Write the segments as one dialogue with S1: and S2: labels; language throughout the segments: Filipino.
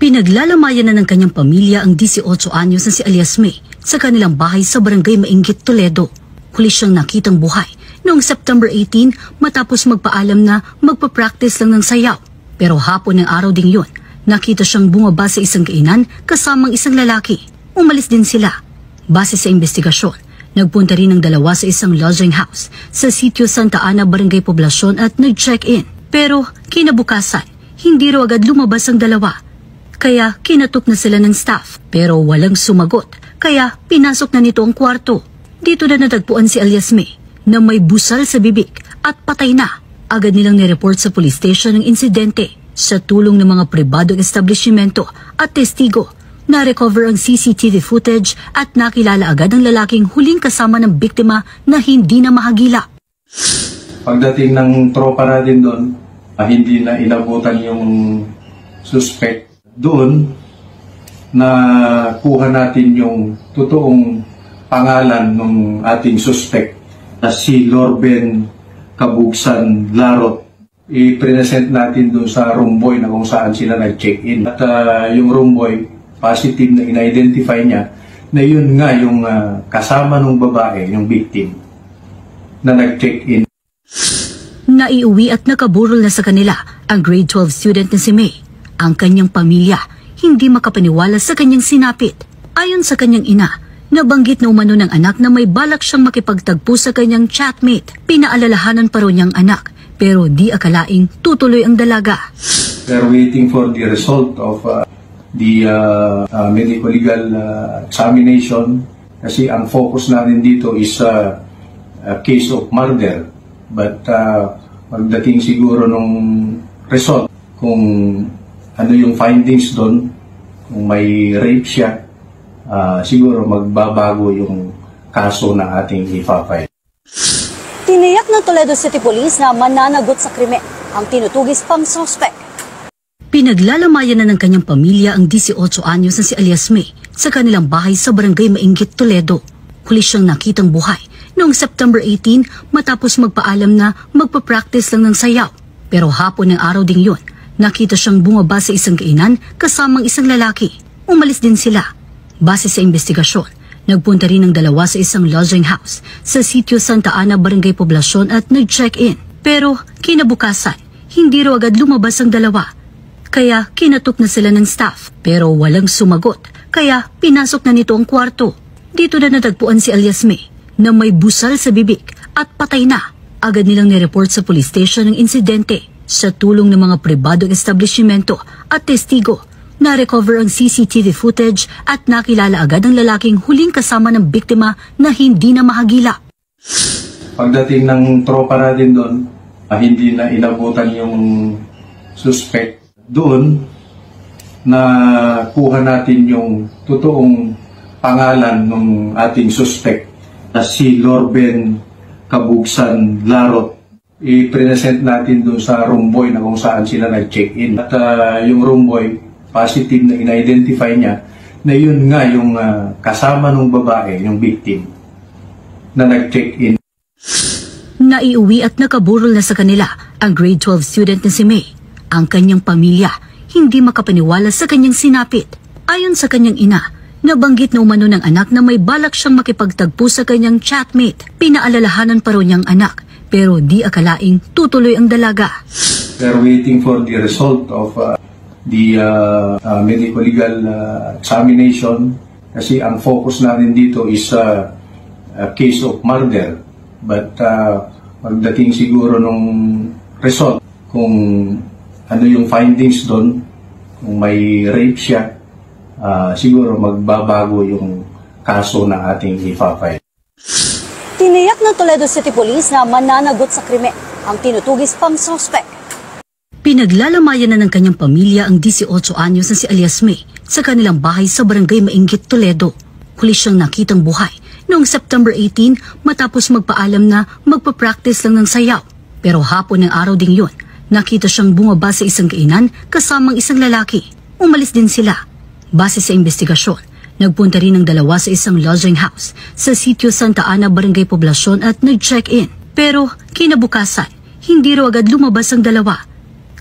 S1: Pinaglalamayan na ng kanyang pamilya ang 18 anyos na si Alias May sa kanilang bahay sa Barangay Mainggit, Toledo. Huli siyang nakitang buhay noong September 18 matapos magpaalam na magpa-practice lang ng sayaw. Pero hapon ng araw ding yun, nakita siyang bumaba sa isang kainan kasamang isang lalaki. Umalis din sila. Base sa investigasyon, nagpunta rin ang dalawa sa isang lodging house sa sitio Santa Ana, Barangay Poblacion at nag-check-in. Pero kinabukasan, hindi raw agad lumabas ang dalawa. Kaya kinatok na sila ng staff pero walang sumagot. Kaya pinasok na nito ang kwarto. Dito na natagpuan si Alias May na may busal sa bibig at patay na. Agad nilang nireport sa police station ang insidente. Sa tulong ng mga pribadong establishmento at testigo, na-recover ang CCTV footage at nakilala agad ang lalaking huling kasama ng biktima na hindi na mahagila.
S2: Pagdating ng tropa natin doon, hindi na inabutan yung suspect. Doon, nakuha natin yung totoong pangalan ng ating suspect na si Lorben Kabugsan Larot. I-present natin doon sa room boy na kung saan sila nag-check-in. At yung room boy, positive na in-identify niya na yun nga yung kasama ng babae, yung victim, na nag-check-in.
S1: Naiuwi at nakaburol na sa kanila ang grade 12 student na si May. Ang kanyang pamilya hindi makapaniwala sa kanyang sinapit. Ayon sa kanyang ina, nabanggit na umano ng anak na may balak siyang makipagtagpo sa kanyang chatmate. Pinaalalahanan pa rin niyang anak pero di akalaing tutuloy ang dalaga.
S2: We're waiting for the result of the medico-legal examination kasi ang focus natin dito is a case of murder. But pagdating siguro nung result, kung ano yung findings doon, kung may rape siya, siguro magbabago yung kaso na ating ipapay.
S3: Tiniyak ng Toledo City Police na mananagot sa krimen ang tinutugis pang suspect.
S1: Pinaglalamayan na ng kanyang pamilya ang 18 anyos na si Alias May sa kanilang bahay sa Barangay Mainggit, Toledo. Huli siyang nakitang buhay noong September 18 matapos magpaalam na magpa-practice lang ng sayaw. Pero hapon ng araw ding yun, nakita siyang bumaba sa isang kainan kasamang isang lalaki. Umalis din sila. Base sa investigasyon, nagpunta rin ang dalawa sa isang lodging house sa sitio Santa Ana, Barangay Poblacion at nag-check-in. Pero kinabukasan, hindi raw agad lumabas ang dalawa. Kaya kinatok na sila ng staff pero walang sumagot. Kaya pinasok na nito ang kwarto. Dito na natagpuan si Alias May na may busal sa bibig at patay na. Agad nilang nireport sa police station ang insidente. Sa tulong ng mga pribadong establishmento at testigo, na-recover ang CCTV footage at nakilala agad ang lalaking huling kasama ng biktima na hindi na mahagila.
S2: Pagdating ng tropa natin doon, hindi na inabutan yung suspect. Doon, nakuha natin yung totoong pangalan ng ating suspect na si Lorben Kabugsan Larot. I-present natin doon sa room boy na kung saan sila nag-check-in. At yung room boy, positive na in-identify niya na yun nga yung kasama ng babae, yung victim, na nag-check-in.
S1: Naiuwi at nakaburol na sa kanila ang grade 12 student na si May. Ang kanyang pamilya hindi makapaniwala sa kanyang sinapit. Ayon sa kanyang ina, nabanggit na umano ng anak na may balak siyang makipagtagpo sa kanyang chatmate. Pinaalalahanan pa rin niyang anak pero di akalaing tutuloy ang dalaga.
S2: We're waiting for the result of the medico-legal examination kasi ang focus natin dito is a case of murder. But pagdating siguro nung result, kung ano yung findings doon, kung may rape siya, siguro magbabago yung kaso na ating ipapay.
S3: Tiniyak ng Toledo City Police na mananagot sa krimen ang tinutugis pang suspect.
S1: Pinaglalamayan na ng kanyang pamilya ang 18 anyos na si Alias May sa kanilang bahay sa Barangay Mainggit, Toledo. Huli siyang nakitang buhay noong September 18 matapos magpaalam na magpa-practice lang ng sayaw. Pero hapon ng araw ding yun, nakita siyang bumaba sa isang kainan kasamang isang lalaki. Umalis din sila. Base sa investigasyon, nagpunta rin ang dalawa sa isang lodging house sa sitio Santa Ana, Barangay Poblacion at nag-check-in. Pero kinabukasan, hindi raw agad lumabas ang dalawa.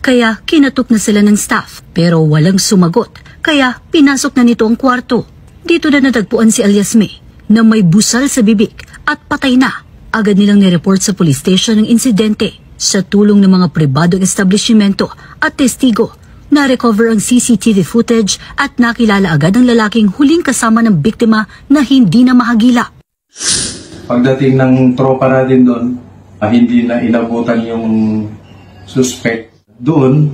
S1: Kaya kinatok na sila ng staff pero walang sumagot. kaya pinasok na nito ang kwarto. Dito na natagpuan si alias May na may busal sa bibig at patay na. Agad nilang nireport sa police station ang insidente. Sa tulong ng mga pribadong establishmento at testigo, na-recover ang CCTV footage at nakilala agad ang lalaking huling kasama ng biktima na hindi na mahagila.
S2: Pagdating ng tropa natin doon, hindi na inabutan yung suspect. Doon,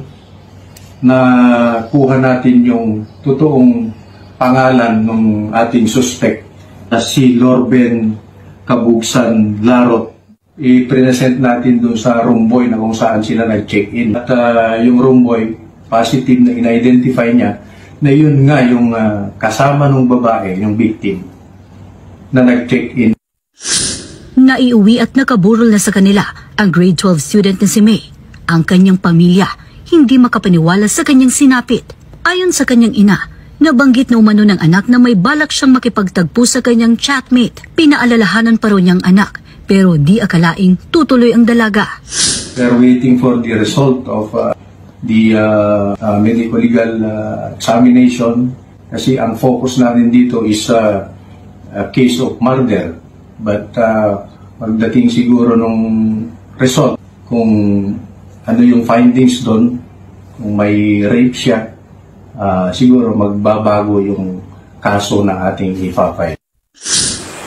S2: nakuha natin yung totoong pangalan ng ating suspect na si Lorben Kabugsan Larot. I-present natin doon sa room boy na kung saan sila nag-check-in. At yung room boy, positive na in-identify niya na yun nga yung kasama ng babae, yung victim, na nag-check-in.
S1: Naiuwi at nakaburol na sa kanila ang grade 12 student na si May. Ang kanyang pamilya hindi makapaniwala sa kanyang sinapit. Ayon sa kanyang ina, nabanggit na umano ng anak na may balak siyang makipagtagpo sa kanyang chatmate. Pinaalalahanan pa rin niyang anak, pero di akalaing tutuloy ang dalaga.
S2: We're waiting for the result of the medical legal examination kasi ang focus natin dito is a case of murder. But pagdating siguro nung result, kung ano yung findings doon, kung may rape siya, siguro magbabago yung kaso na ating ipapay.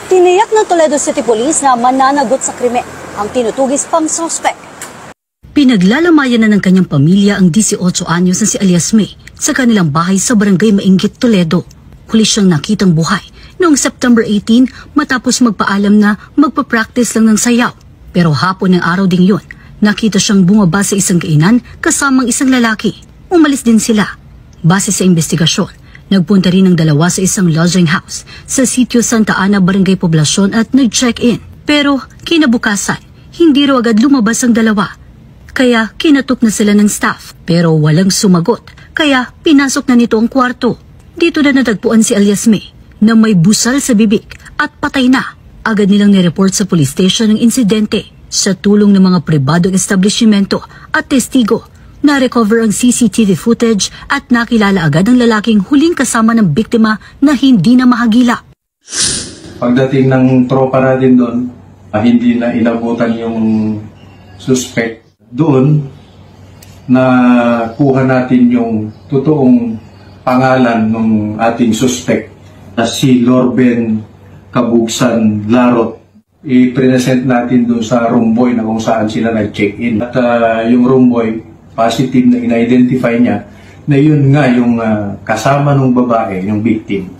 S3: Tiniyak ng Toledo City Police na mananagot sa krimen ang tinutugis pang suspect.
S1: Pinaglalamayan na ng kanyang pamilya ang 18 anyos na si alias May sa kanilang bahay sa Barangay Mainggit, Toledo. Huli siyang nakitang buhay noong September 18 matapos magpaalam na magpa-practice lang ng sayaw. Pero hapon ng araw ding yun, nakita siyang bumaba sa isang kainan kasamang isang lalaki. Umalis din sila. Base sa investigasyon, nagpunta rin ang dalawa sa isang lodging house sa sitio Santa Ana, Barangay Poblacion at nag-check-in. Pero kinabukasan, hindi raw agad lumabas ang dalawa. Kaya kinatok na sila ng staff pero walang sumagot. Kaya pinasok na nito ang kwarto. Dito na natagpuan si alias May na may busal sa bibig at patay na. Agad nilang nireport sa police station ang insidente. Sa tulong ng mga pribadong establishmento at testigo, na-recover ang CCTV footage at nakilala agad ang lalaking huling kasama ng biktima na hindi na mahagila.
S2: Pagdating ng tropa natin doon, hindi na inabutan yung suspect. Doon, nakuha natin yung totoong pangalan ng ating suspect na si Lorben Kabugsan Larot. I-present natin doon sa room boy na kung saan sila nag-check-in. At yung room boy, positive na in-identify niya na yun nga yung kasama ng babae, yung victim,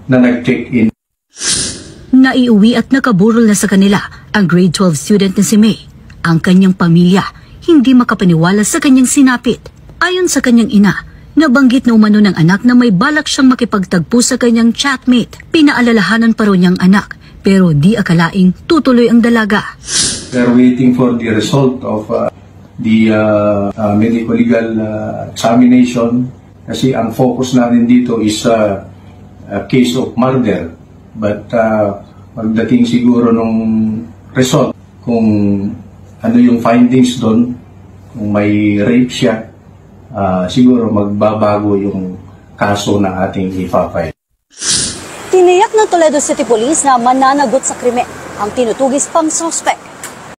S2: na nag-check-in.
S1: Naiuwi at nakaburol na sa kanila ang grade 12 student na si May. Ang kanyang pamilya hindi makapaniwala sa kanyang sinapit. Ayon sa kanyang ina, nabanggit na umano ng anak na may balak siyang makipagtagpo sa kanyang chatmate. Pinaalalahanan pa rin niyang anak, pero di akalaing tutuloy ang dalaga.
S2: We're waiting for the result of the medical legal examination kasi ang focus natin dito is a case of murder. But pagdating siguro nung result, kung ano yung findings doon, kung may rape siya, siguro magbabago yung kaso na ating ipapay.
S3: Tiniyak ng Toledo City Police na mananagot sa krimen ang tinutugis pang suspect.